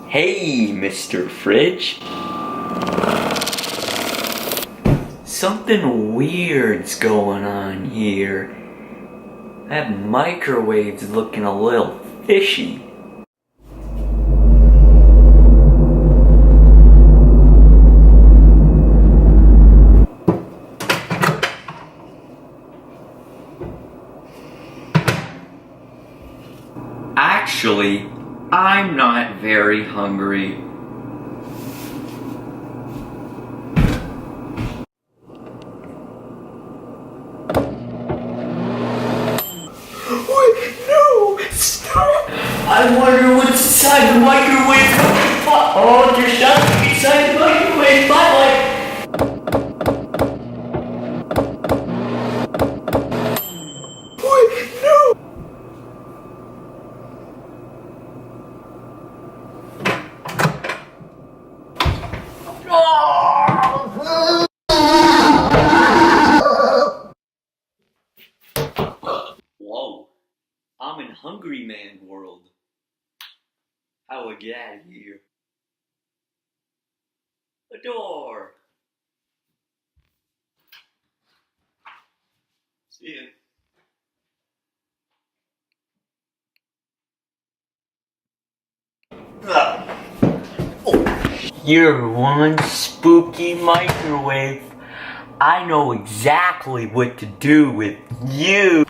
Hey, Mr. Fridge. Something weird's going on here. That microwave's looking a little fishy. Actually, I'm not very hungry. Wait, no! Stop! I wonder what's inside the microwave. Oh, there's nothing inside the microwave. Bye-bye. Wait, no! Whoa, I'm in Hungry Man world. How do I get out of here? A door! See ya. You're one spooky microwave. I know exactly what to do with you.